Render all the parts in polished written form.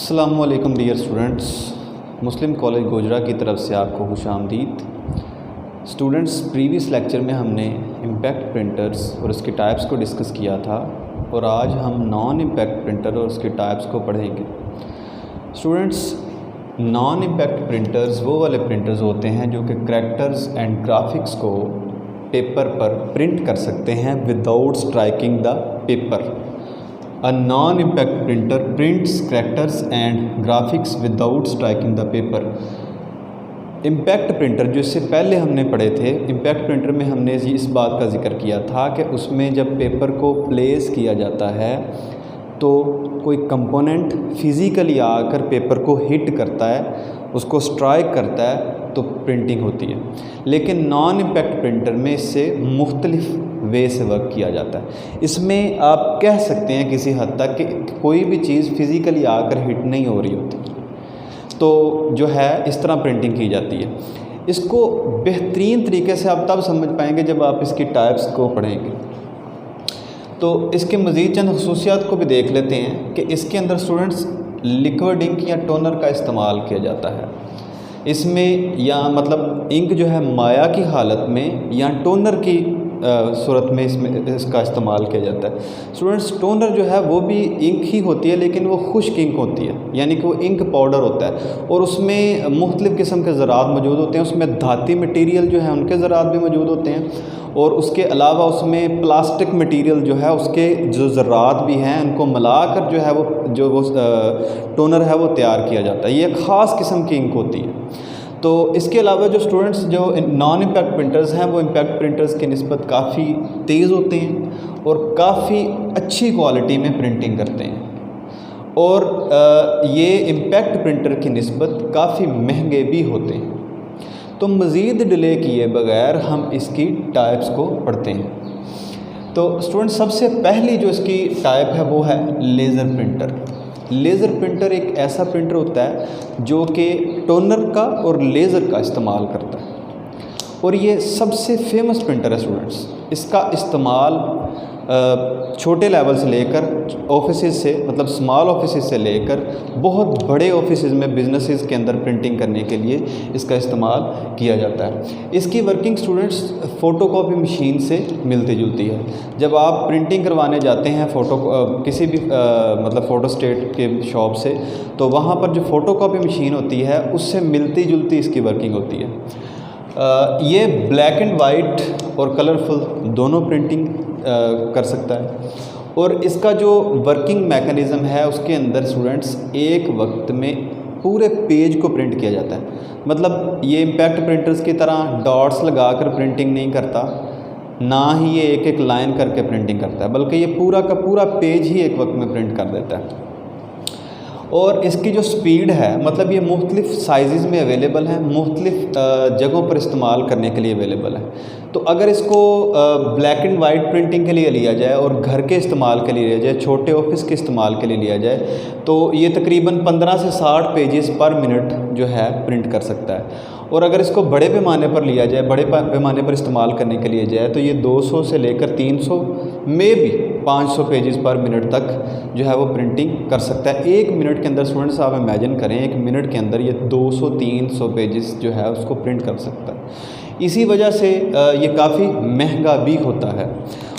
अस्सलामुअलैकुम dear students, मुस्लिम college Gojra की तरफ से आपको खुशामदीद। स्टूडेंट्स, प्रीवियस लेक्चर में हमने इम्पैक्ट प्रिंटर्स और उसके टाइप्स को डिस्कस किया था और आज हम नॉन इम्पैक्ट प्रिंटर और उसके टाइप्स को पढ़ेंगे। स्टूडेंट्स, नॉन इम्पैक्ट प्रिंटर्स वो वाले प्रिंटर्स होते हैं जो कि करैक्टर्स एंड ग्राफिक्स को पेपर पर प्रिंट कर सकते हैं without striking the paper. A non-impact printer prints characters and graphics without striking the paper. Impact printer जो इससे पहले हमने पढ़े थे, इम्पैक्ट प्रिंटर में हमने इस बात का जिक्र किया था कि उसमें जब पेपर को प्लेस किया जाता है तो कोई कंपोनेंट फिज़िकली आकर पेपर को हिट करता है, उसको स्ट्राइक करता है तो प्रिंटिंग होती है। लेकिन नॉन इम्पैक्ट प्रिंटर में इससे मुख्तलिफ वे से वर्क किया जाता है। इसमें आप कह सकते हैं किसी हद तक कि कोई भी चीज़ फिज़िकली आकर हिट नहीं हो रही होती, तो जो है इस तरह प्रिंटिंग की जाती है। इसको बेहतरीन तरीके से आप तब समझ पाएंगे जब आप इसकी टाइप्स को पढ़ेंगे। तो इसके मज़ीद चंद खसूसियात को भी देख लेते हैं कि इसके अंदर स्टूडेंट्स लिक्विड इंक या टोनर का इस्तेमाल किया जाता है। इसमें या मतलब इंक जो है माया की हालत में या टोनर की सूरत में इसका इस्तेमाल किया जाता है। स्टूडेंट्स, टोनर जो है वो भी इंक ही होती है, लेकिन वो खुश्क इंक होती है, यानी कि वो इंक पाउडर होता है और उसमें मुख्तलिफ़ किस्म के ज़रात मौजूद होते हैं। उसमें धाती मटीरियल जो है उनके ज़रात भी मौजूद होते हैं और उसके अलावा उसमें प्लास्टिक मटीरियल जो है उसके जो ज़रात भी हैं उनको मिलाकर जो है वो टोनर है वो तैयार किया जाता है। ये एक ख़ास किस्म की इंक होती है। तो इसके अलावा जो स्टूडेंट्स जो नॉन इम्पैक्ट प्रिंटर्स हैं वो इम्पैक्ट प्रिंटर्स की निस्बत काफ़ी तेज़ होते हैं और काफ़ी अच्छी क्वालिटी में प्रिंटिंग करते हैं और ये इम्पैक्ट प्रिंटर की निस्बत काफ़ी महंगे भी होते हैं। तो मज़ीद डिले किए बगैर हम इसकी टाइप्स को पढ़ते हैं। तो स्टूडेंट्स, सबसे पहली जो इसकी टाइप है वो है लेज़र प्रिंटर। लेज़र प्रिंटर एक ऐसा प्रिंटर होता है जो कि टोनर का और लेज़र का इस्तेमाल करता है और ये सबसे फेमस प्रिंटर है। स्टूडेंट्स, इसका इस्तेमाल छोटे लेवल से लेकर ऑफिसेज से मतलब स्मॉल ऑफिसेज से लेकर बहुत बड़े ऑफिसेज में बिजनेसेस के अंदर प्रिंटिंग करने के लिए इसका इस्तेमाल किया जाता है। इसकी वर्किंग स्टूडेंट्स फ़ोटोकॉपी मशीन से मिलती जुलती है। जब आप प्रिंटिंग करवाने जाते हैं किसी भी मतलब फ़ोटोस्टेट के शॉप से, तो वहाँ पर जो फ़ोटोकॉपी मशीन होती है उससे मिलती जुलती इसकी वर्किंग होती है। ये ब्लैक एंड वाइट और कलरफुल दोनों प्रिंटिंग कर सकता है और इसका जो वर्किंग मैकेनिज़्म है उसके अंदर स्टूडेंट्स एक वक्त में पूरे पेज को प्रिंट किया जाता है। मतलब ये इम्पैक्ट प्रिंटर्स की तरह डॉट्स लगाकर प्रिंटिंग नहीं करता, ना ही ये एक एक लाइन करके प्रिंटिंग करता है, बल्कि ये पूरा का पूरा पेज ही एक वक्त में प्रिंट कर देता है। और इसकी जो स्पीड है मतलब ये मुख्तलिफ़ साइज़ में अवेलेबल है, मुख्तलिफ़ जगहों पर इस्तेमाल करने के लिए अवेलेबल है। तो अगर इसको ब्लैक एंड वाइट प्रिंटिंग के लिए लिया जाए और घर के इस्तेमाल के लिए लिया जाए, छोटे ऑफिस के इस्तेमाल के लिए लिया जाए, तो ये तकरीबन 15 से 60 पेजेस पर मिनट जो है प्रिंट कर सकता है। और अगर इसको बड़े पैमाने पर लिया जाए, बड़े पैमाने पर इस्तेमाल करने के लिए जाए, तो ये 200 से लेकर 300 में भी 500 पेजेस पर मिनट तक जो है वो प्रिंटिंग कर सकता है। एक मिनट के अंदर स्टूडेंट्स आप इमेजिन करें, एक मिनट के अंदर ये 200-300 पेजेस जो है उसको प्रिंट कर सकता है। इसी वजह से ये काफ़ी महंगा भी होता है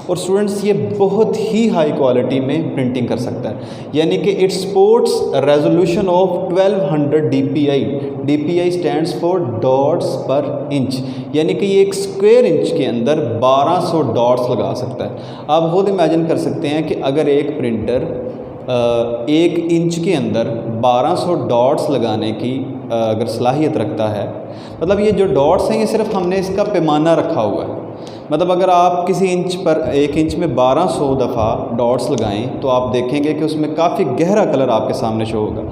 और स्टूडेंट्स ये बहुत ही हाई क्वालिटी में प्रिंटिंग कर सकता है, यानी कि it supports resolution of 1200 DPI। DPI stands for dots पर इंच, यानी कि ये एक स्क्वायर इंच के अंदर 1200 डॉट्स लगा सकता है। आप खुद इमेजिन कर सकते हैं कि अगर एक प्रिंटर 1 इंच के अंदर 1200 डॉट्स लगाने की अगर सलाहियत रखता है, मतलब ये जो डॉट्स हैं ये सिर्फ हमने इसका पैमाना रखा हुआ है। मतलब अगर आप किसी इंच पर 1 इंच में 1200 दफ़ा डॉट्स लगाएं तो आप देखेंगे कि उसमें काफ़ी गहरा कलर आपके सामने शो होगा।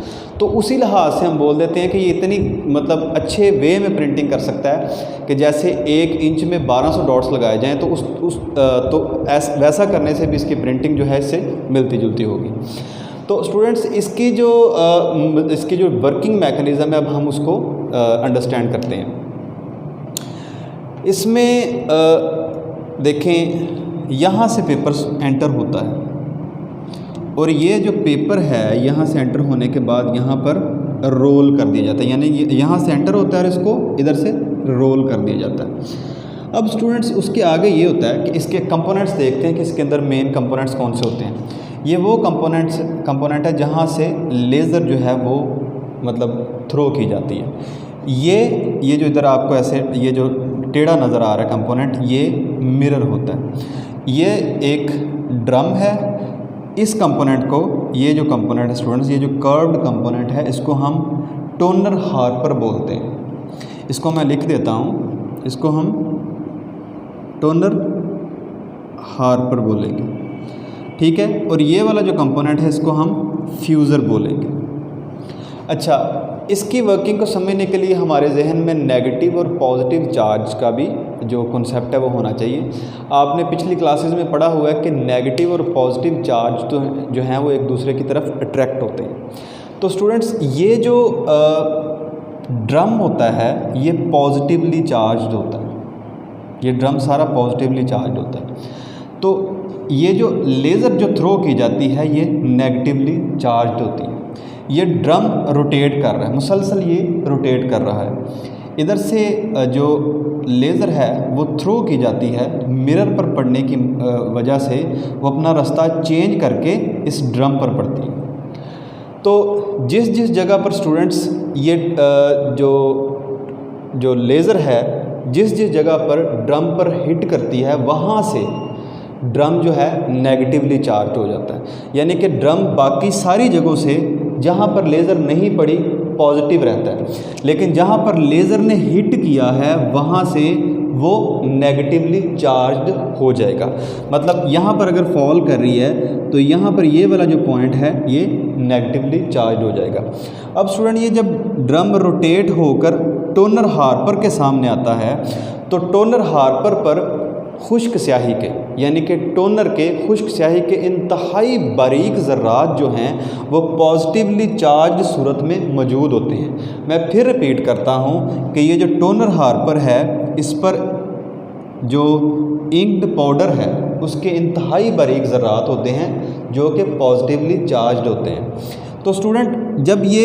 तो उसी लिहाज से हम बोल देते हैं कि ये इतनी मतलब अच्छे वे में प्रिंटिंग कर सकता है कि जैसे 1 इंच में 1200 डॉट्स लगाए जाएँ तो वैसा करने से भी इसकी प्रिंटिंग जो है इससे मिलती जुलती होगी। तो स्टूडेंट्स, इसकी जो वर्किंग मैकेनिज़्म है अब हम उसको अंडरस्टैंड करते हैं। इसमें देखें, यहाँ से पेपर एंटर होता है और ये जो पेपर है यहाँ से एंटर होने के बाद यहाँ पर रोल कर दिया जाता है, यानी यहाँ से एंटर होता है और इसको इधर से रोल कर दिया जाता है। अब स्टूडेंट्स उसके आगे ये होता है कि इसके कंपोनेंट्स देखते हैं कि इसके अंदर मेन कंपोनेंट्स कौन से होते हैं। ये वो कंपोनेंट है जहाँ से लेज़र जो है वो मतलब थ्रो की जाती है। ये जो इधर आपको ऐसे ये जो टेढ़ा नज़र आ रहा है कंपोनेंट, ये मिरर होता है। ये एक ड्रम है। इस कंपोनेंट को, ये जो कंपोनेंट है स्टूडेंट्स, ये जो कर्व्ड कंपोनेंट है, इसको हम टोनर हार्पर बोलते हैं। इसको मैं लिख देता हूँ, इसको हम टोनर हार्पर बोलेंगे, ठीक है। और ये वाला जो कंपोनेंट है इसको हम फ्यूज़र बोलेंगे। अच्छा, इसकी वर्किंग को समझने के लिए हमारे जहन में नेगेटिव और पॉजिटिव चार्ज का भी जो कॉन्सेप्ट है वो होना चाहिए। आपने पिछली क्लासेस में पढ़ा हुआ है कि नेगेटिव और पॉजिटिव चार्ज तो जो हैं वो एक दूसरे की तरफ अट्रैक्ट होते हैं। तो स्टूडेंट्स ये जो ड्रम होता है ये पॉजिटिवली चार्ज होता है, ये ड्रम सारा पॉजिटिवली चार्ज होता है। तो ये जो लेज़र जो थ्रो की जाती है ये नेगेटिवली चार्ज होती है। ये ड्रम रोटेट कर रहा है, मुसलसल ये रोटेट कर रहा है। इधर से जो लेज़र है वो थ्रो की जाती है, मिरर पर पड़ने की वजह से वो अपना रास्ता चेंज करके इस ड्रम पर पड़ती है। तो जिस जिस जगह पर स्टूडेंट्स ये जो लेज़र है जिस जिस जगह पर ड्रम पर हिट करती है वहाँ से ड्रम जो है नेगेटिवली चार्ज हो जाता है, यानी कि ड्रम बाकी सारी जगहों से जहाँ पर लेज़र नहीं पड़ी पॉजिटिव रहता है, लेकिन जहाँ पर लेज़र ने हिट किया है वहाँ से वो नेगेटिवली चार्ज हो जाएगा। मतलब यहाँ पर अगर फॉल कर रही है तो यहाँ पर ये वाला जो पॉइंट है ये नेगेटिवली चार्ज हो जाएगा। अब स्टूडेंट ये जब ड्रम रोटेट होकर टोनर हार्पर के सामने आता है तो टोनर हार्पर पर खुश्क स्याही के, यानी कि टोनर के खुश्क स्याही के इंतहाई बारीक ज़र्रात जो हैं वो पॉजिटिवली चार्ज सूरत में मौजूद होते हैं। मैं फिर रिपीट करता हूँ कि ये जो टोनर हार्पर है इस पर जो इंक्ड पाउडर है उसके इंतहाई बारीक ज़र्रात होते हैं जो कि पॉजिटिवली चार्ज होते हैं। तो स्टूडेंट जब ये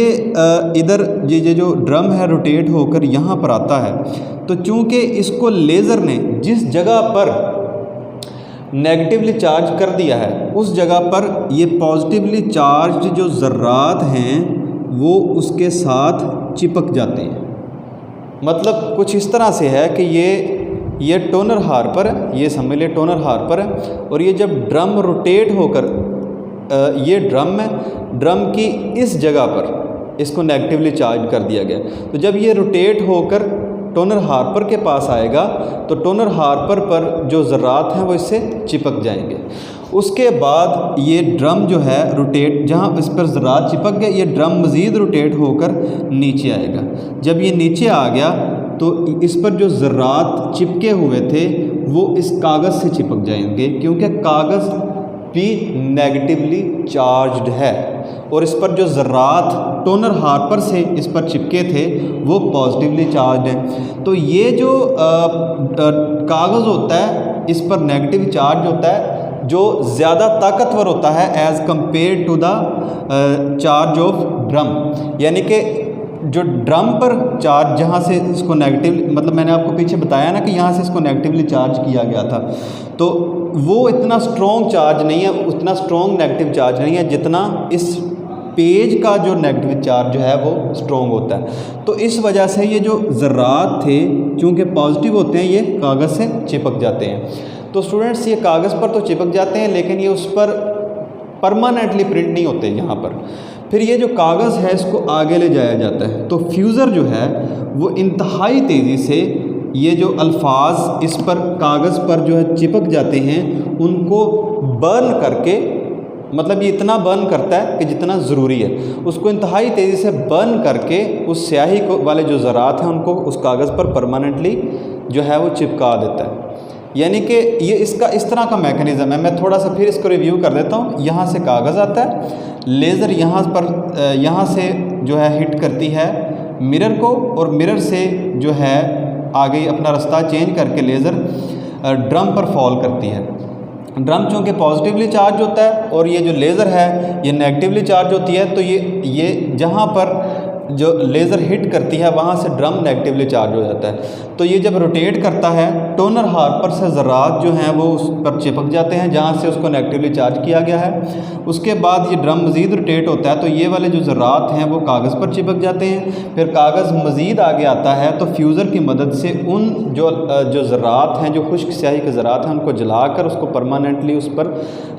इधर ये जो ड्रम है रोटेट होकर यहाँ पर आता है तो चूँकि इसको लेज़र ने जिस जगह पर नेगेटिवली चार्ज कर दिया है उस जगह पर ये पॉजिटिवली चार्ज जो ज़र्रात हैं वो उसके साथ चिपक जाते हैं। मतलब कुछ इस तरह से है कि ये टोनर हार्पर, ये समझ लिए टोनर हार्पर है, और ये जब ड्रम रोटेट होकर ये ड्रम है, ड्रम की इस जगह पर इसको नेगेटिवली चार्ज कर दिया गया। तो जब ये रोटेट होकर टोनर हार्पर के पास आएगा तो टोनर हार्पर पर जो ज़र्रात हैं वो इससे चिपक जाएंगे। उसके बाद ये ड्रम जो है रोटेट, जहाँ इस पर ज़र्रात चिपक गए, ये ड्रम मज़ीद रोटेट होकर नीचे आएगा। जब ये नीचे आ गया तो इस पर जो ज़र्रात चिपके हुए थे वो इस कागज़ से चिपक जाएंगे, क्योंकि कागज़ भी नेगेटिवली चार्ज्ड है और इस पर जो ज़र्रात टोनर हार्पर से इस पर चिपके थे वो पॉजिटिवली चार्ज्ड हैं। तो ये जो कागज़ होता है इस पर नेगेटिव चार्ज होता है जो ज़्यादा ताकतवर होता है as compare to the charge of drum, यानी कि जो ड्रम पर चार्ज जहाँ से इसको नेगेटिव, मतलब मैंने आपको पीछे बताया ना कि यहाँ से इसको नेगेटिवली चार्ज किया गया था, तो वो इतना स्ट्रॉन्ग चार्ज नहीं है, उतना स्ट्रॉन्ग नेगेटिव चार्ज नहीं है जितना इस पेज का जो नेगेटिव चार्ज जो है वो स्ट्रॉन्ग होता है। तो इस वजह से ये जो ज़र्रात थे चूँकि पॉजिटिव होते हैं ये कागज़ से चिपक जाते हैं। तो स्टूडेंट्स ये कागज़ पर तो चिपक जाते हैं लेकिन ये उस पर परमानेंटली प्रिंट नहीं होते यहाँ पर। फिर ये जो कागज़ है इसको आगे ले जाया जाता है। तो फ्यूज़र जो है वो इंतहाई तेज़ी से ये जो अल्फाज इस पर कागज़ पर जो है चिपक जाते हैं उनको बर्न करके, मतलब ये इतना बर्न करता है कि जितना ज़रूरी है, उसको इंतहाई तेज़ी से बर्न करके उस स्याही को वाले जो ज़रात हैं उनको उस कागज़ पर परमानेंटली जो है वो चिपका देता है। यानी कि ये इसका इस तरह का मैकेनिज़्म है। मैं थोड़ा सा फिर इसको रिव्यू कर देता हूँ। यहाँ से कागज़ आता है, लेज़र यहाँ से जो है हिट करती है मिरर को और मिरर से जो है आगे अपना रास्ता चेंज करके लेज़र ड्रम पर फॉल करती है। ड्रम चूँकि पॉजिटिवली चार्ज होता है और ये जो लेज़र है ये नेगेटिवली चार्ज होती है, तो ये जहाँ पर जो लेज़र हिट करती है वहाँ से ड्रम नेगेटिवली चार्ज हो जाता है। तो ये जब रोटेट करता है टोनर हार्पर से ज़रात जो हैं वो उस पर चिपक जाते हैं जहाँ से उसको नेगेटिवली चार्ज किया गया है। उसके बाद ये ड्रम मज़ीद रोटेट होता है तो ये वाले जो ज़रात हैं वो कागज़ पर चिपक जाते हैं। फिर कागज़ मज़ीद आगे आता है तो फ्यूज़र की मदद से उन जो ज़रात हैं, जो खुश्क स्याही के ज़रात हैं, उनको जलाकर उसको परमानेंटली उस पर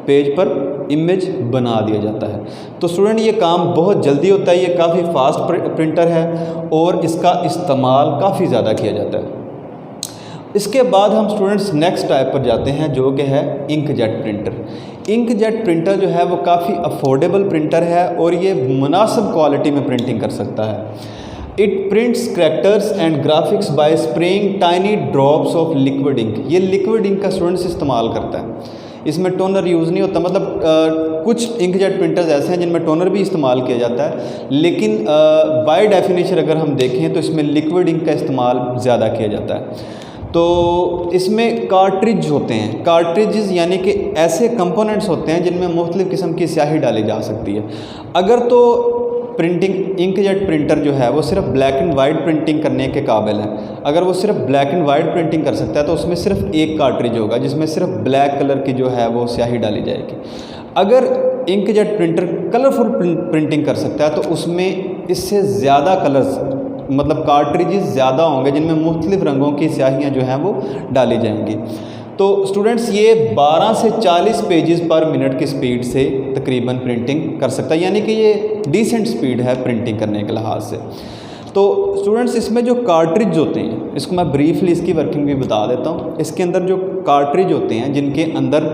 पेज पर इमेज बना दिया जाता है। तो स्टूडेंट ये काम बहुत जल्दी होता है, ये काफ़ी फास्ट प्रिंटर है और इसका इस्तेमाल काफ़ी ज़्यादा किया जाता है। इसके बाद हम स्टूडेंट्स नेक्स्ट टाइप पर जाते हैं जो कि है इंकजेट प्रिंटर। इंकजेट प्रिंटर जो है वो काफ़ी अफोर्डेबल प्रिंटर है और ये मुनासिब क्वालिटी में प्रिंटिंग कर सकता है। It prints characters and graphics by spraying tiny drops of liquid ink. ये लिक्विड इंक का स्टूडेंट्स इस्तेमाल करता है, इसमें टोनर यूज़ नहीं होता। मतलब कुछ इंकजेट प्रिंटर्स ऐसे हैं जिनमें टोनर भी इस्तेमाल किया जाता है, लेकिन बाय डेफिनेशन अगर हम देखें तो इसमें लिक्विड इंक का इस्तेमाल ज़्यादा किया जाता है। तो इसमें कार्ट्रिज होते हैं, कार्ट्रिजेस यानी कि ऐसे कंपोनेंट्स होते हैं जिनमें मुख्तलिफ़ किस्म की स्याही डाली जा सकती है। अगर तो प्रिंटिंग इंकजेट प्रिंटर जो है वो सिर्फ ब्लैक एंड वाइट प्रिंटिंग करने के काबिल है, अगर वो सिर्फ ब्लैक एंड वाइट प्रिंटिंग कर सकता है तो उसमें सिर्फ एक कार्ट्रिज होगा जिसमें सिर्फ ब्लैक कलर की जो है वो स्याही डाली जाएगी। अगर इंकजेट प्रिंटर कलरफुल प्रिंटिंग कर सकता है तो उसमें इससे ज़्यादा कलर्स, मतलब कार्ट्रिजेस ज़्यादा होंगे जिनमें मुख्तलिफ़ रंगों की स्याहियाँ जो हैं वो डाली जाएंगी। तो स्टूडेंट्स ये 12 से 40 पेजेस पर मिनट की स्पीड से तकरीबन प्रिंटिंग कर सकता है, यानी कि ये डिसेंट स्पीड है प्रिंटिंग करने के लिहाज से। तो स्टूडेंट्स इसमें जो कार्ट्रिज होते हैं, इसको मैं ब्रीफली इसकी वर्किंग भी बता देता हूँ। इसके अंदर जो कार्ट्रिज होते हैं जिनके अंदर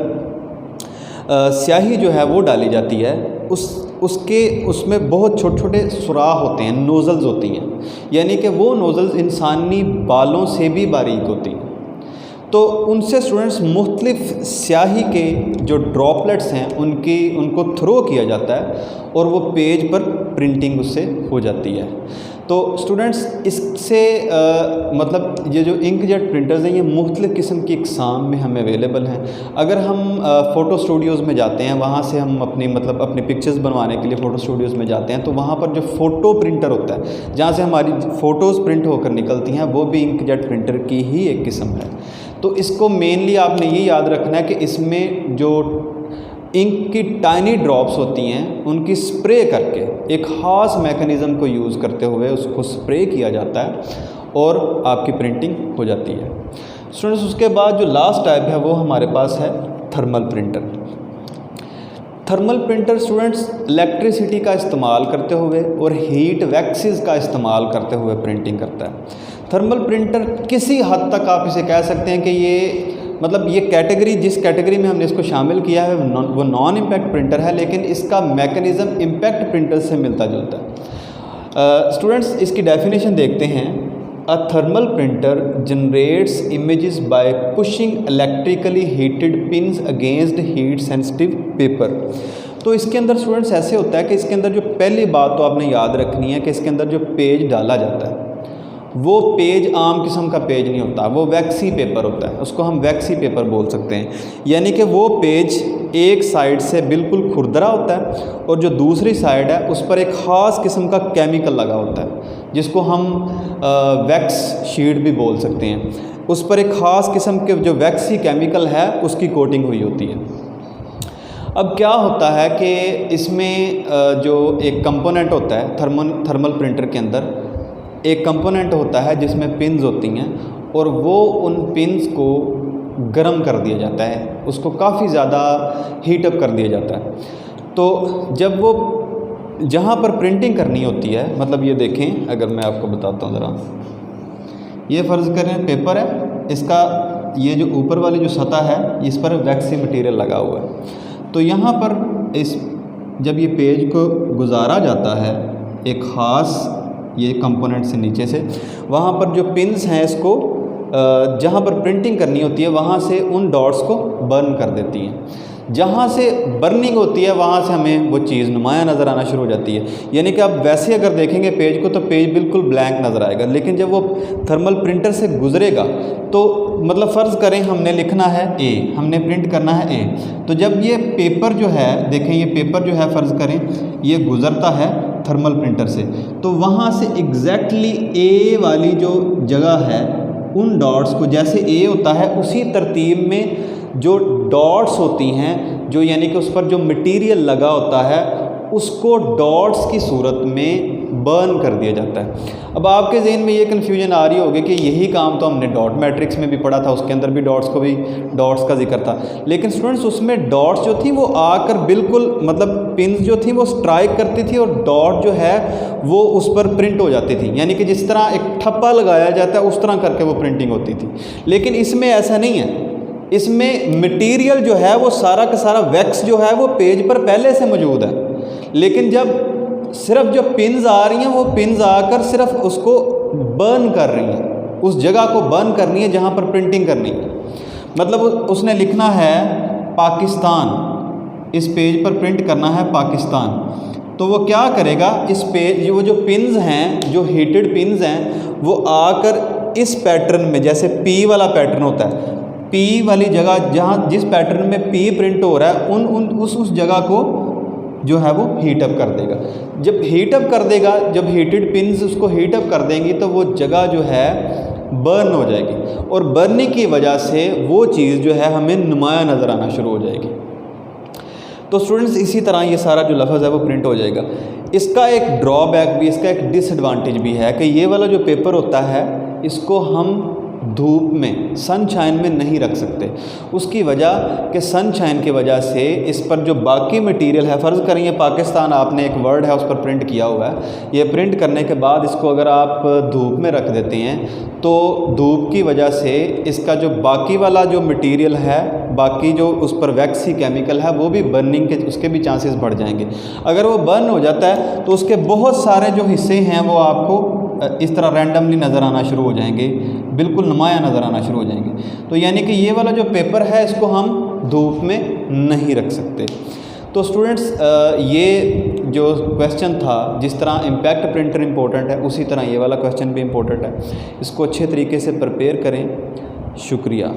स्याही जो है वो डाली जाती है, उसमें बहुत छोटे छोटे सुराख होते हैं, नोज़ल्स होती हैं, यानी कि वो नोज़ल्स इंसानी बालों से भी बारीक होती हैं। तो उनसे स्टूडेंट्स मुख्तलिफ़ स्याही के जो ड्रॉपलेट्स हैं उनको थ्रो किया जाता है और वो पेज पर प्रिंटिंग उससे हो जाती है। तो स्टूडेंट्स इससे मतलब ये जो इंकजेट प्रिंटर्स हैं ये मुख्तलिफ़ किस्म की इकसाम में हमें अवेलेबल हैं। अगर हम फ़ोटो स्टूडियोज़ में जाते हैं, वहाँ से हम अपनी पिक्चर्स बनवाने के लिए फ़ोटो स्टूडियोज़ में जाते हैं, तो वहाँ पर जो फ़ोटो प्रिंटर होता है जहाँ से हमारी फ़ोटोज़ प्रिंट होकर निकलती हैं वो भी इंकजेट प्रिंटर की ही एक किस्म है। तो इसको मेनली आपने ये याद रखना है कि इसमें जो इंक की टाइनी ड्रॉप्स होती हैं उनकी स्प्रे करके एक ख़ास मैकेनिज़्म को यूज़ करते हुए उसको स्प्रे किया जाता है और आपकी प्रिंटिंग हो जाती है। स्टूडेंट्स उसके बाद जो लास्ट टाइप है वो हमारे पास है thermal printer. Thermal printer students electricity का इस्तेमाल करते हुए और हीट वैक्सीज़ का इस्तेमाल करते हुए प्रिंटिंग करता है। थर्मल प्रिंटर किसी हद तक आप इसे कह सकते हैं कि ये कैटेगरी, जिस कैटेगरी में हमने इसको शामिल किया है वो नॉन इम्पैक्ट प्रिंटर है, लेकिन इसका मैकेनिज़्म इम्पैक्ट प्रिंटर से मिलता जुलता है। स्टूडेंट्स इसकी डेफिनेशन देखते हैं। A thermal printer generates images bye pushing electrically heated pins against heat sensitive paper. तो इसके अंदर स्टूडेंट्स ऐसे होता है कि इसके अंदर जो पहली बात तो आपने याद रखनी है कि इसके अंदर जो पेज डाला जाता है वो पेज आम किस्म का पेज नहीं होता, वो वैक्सी पेपर होता है, उसको हम वैक्सी पेपर बोल सकते हैं। यानी कि वो पेज एक साइड से बिल्कुल खुरदरा होता है और जो दूसरी साइड है उस पर एक ख़ास किस्म का केमिकल लगा होता है जिसको हम वैक्स शीट भी बोल सकते हैं। उस पर एक ख़ास किस्म के जो वैक्सी केमिकल है उसकी कोटिंग हुई होती है। अब क्या होता है कि इसमें जो एक कंपोनेंट होता है थर्मल प्रिंटर के अंदर एक कंपोनेंट होता है जिसमें पिन्स होती हैं और वो उन पिन्स को गर्म कर दिया जाता है, उसको काफ़ी ज़्यादा हीटअप कर दिया जाता है। तो जब वो जहाँ पर प्रिंटिंग करनी होती है, मतलब ये देखें, अगर मैं आपको बताता हूँ ज़रा, ये फ़र्ज़ करें पेपर है, इसका ये जो ऊपर वाली जो सतह है इस पर वैक्सी मटीरियल लगा हुआ है। तो यहाँ पर जब ये पेज को गुजारा जाता है एक ख़ास ये कंपोनेंट से नीचे से, वहाँ पर जो पिन्स हैं इसको जहाँ पर प्रिंटिंग करनी होती है वहाँ से उन डॉट्स को बर्न कर देती हैं। जहाँ से बर्निंग होती है वहाँ से हमें वो चीज़ नुमाया नज़र आना शुरू हो जाती है। यानी कि आप वैसे अगर देखेंगे पेज को तो पेज बिल्कुल ब्लैंक नज़र आएगा, लेकिन जब वो थर्मल प्रिंटर से गुजरेगा तो मतलब फ़र्ज़ करें हमने लिखना है ए, हमने प्रिंट करना है ए, तो जब ये पेपर जो है, देखें ये पेपर जो है फ़र्ज़ करें ये गुज़रता है थर्मल प्रिंटर से, तो वहाँ से एग्जैक्टली ए वाली जो जगह है उन डॉट्स को, जैसे ए होता है उसी तरतीब में जो डॉट्स होती हैं, जो यानी कि उस पर जो मटेरियल लगा होता है उसको डॉट्स की सूरत में बर्न कर दिया जाता है। अब आपके जहन में ये कन्फ्यूजन आ रही होगी कि यही काम तो हमने डॉट मैट्रिक्स में भी पढ़ा था, उसके अंदर भी डॉट्स का जिक्र था, लेकिन स्टूडेंट्स उसमें डॉट्स जो थी वो आकर बिल्कुल मतलब पिन्स जो थी वो स्ट्राइक करती थी और डॉट जो है वो उस पर प्रिंट हो जाती थी, यानी कि जिस तरह एक ठप्पा लगाया जाता है उस तरह करके वो प्रिंटिंग होती थी। लेकिन इसमें ऐसा नहीं है, इसमें मटेरियल जो है वो सारा का सारा वैक्स जो है वो पेज पर पहले से मौजूद है, लेकिन जब सिर्फ जो पिन्स आ रही हैं वो पिन्स आकर सिर्फ उसको बर्न कर रही हैं, उस जगह को बर्न करनी है जहाँ पर प्रिंटिंग करनी है। मतलब उसने लिखना है पाकिस्तान, इस पेज पर प्रिंट करना है पाकिस्तान, तो वो क्या करेगा, इस पेज वो जो पिन्स हैं, जो हीटेड पिन्स हैं, वो आकर इस पैटर्न में, जैसे पी वाला पैटर्न होता है, पी वाली जगह जहाँ जिस पैटर्न में पी प्रिंट हो रहा है उस जगह को जो है वो हीटअप कर देगा। जब हीटअप कर देगा, जब हीटेड पिन्स उसको हीटअप कर देंगी तो वो जगह जो है बर्न हो जाएगी और बर्निंग की वजह से वो चीज़ जो है हमें नुमाया नज़र आना शुरू हो जाएगी। तो स्टूडेंट्स इसी तरह ये सारा जो लफ्ज़ है वो प्रिंट हो जाएगा। इसका एक ड्रॉबैक भी, इसका एक डिसएडवांटेज भी है कि ये वाला जो पेपर होता है इसको हम धूप में, सनशाइन में नहीं रख सकते। उसकी वजह कि सनशाइन की वजह से इस पर जो बाकी मटेरियल है, फ़र्ज़ करिए पाकिस्तान आपने एक वर्ड है उस पर प्रिंट किया हुआ है, ये प्रिंट करने के बाद इसको अगर आप धूप में रख देते हैं तो धूप की वजह से इसका जो बाकी वाला जो मटेरियल है, बाकी जो उस पर वैक्सी केमिकल है वो भी बर्निंग के, उसके भी चांसेस बढ़ जाएंगे। अगर वो बर्न हो जाता है तो उसके बहुत सारे जो हिस्से हैं वो आपको इस तरह रैंडमली नज़र आना शुरू हो जाएंगे, बिल्कुल नुमाया नज़र आना शुरू हो जाएंगे। तो यानी कि ये वाला जो पेपर है इसको हम धूप में नहीं रख सकते। तो स्टूडेंट्स ये जो क्वेश्चन था, जिस तरह इम्पैक्ट प्रिंटर इंपॉर्टेंट है उसी तरह ये वाला क्वेश्चन भी इम्पोर्टेंट है। इसको अच्छे तरीके से प्रिपेयर करें। शुक्रिया।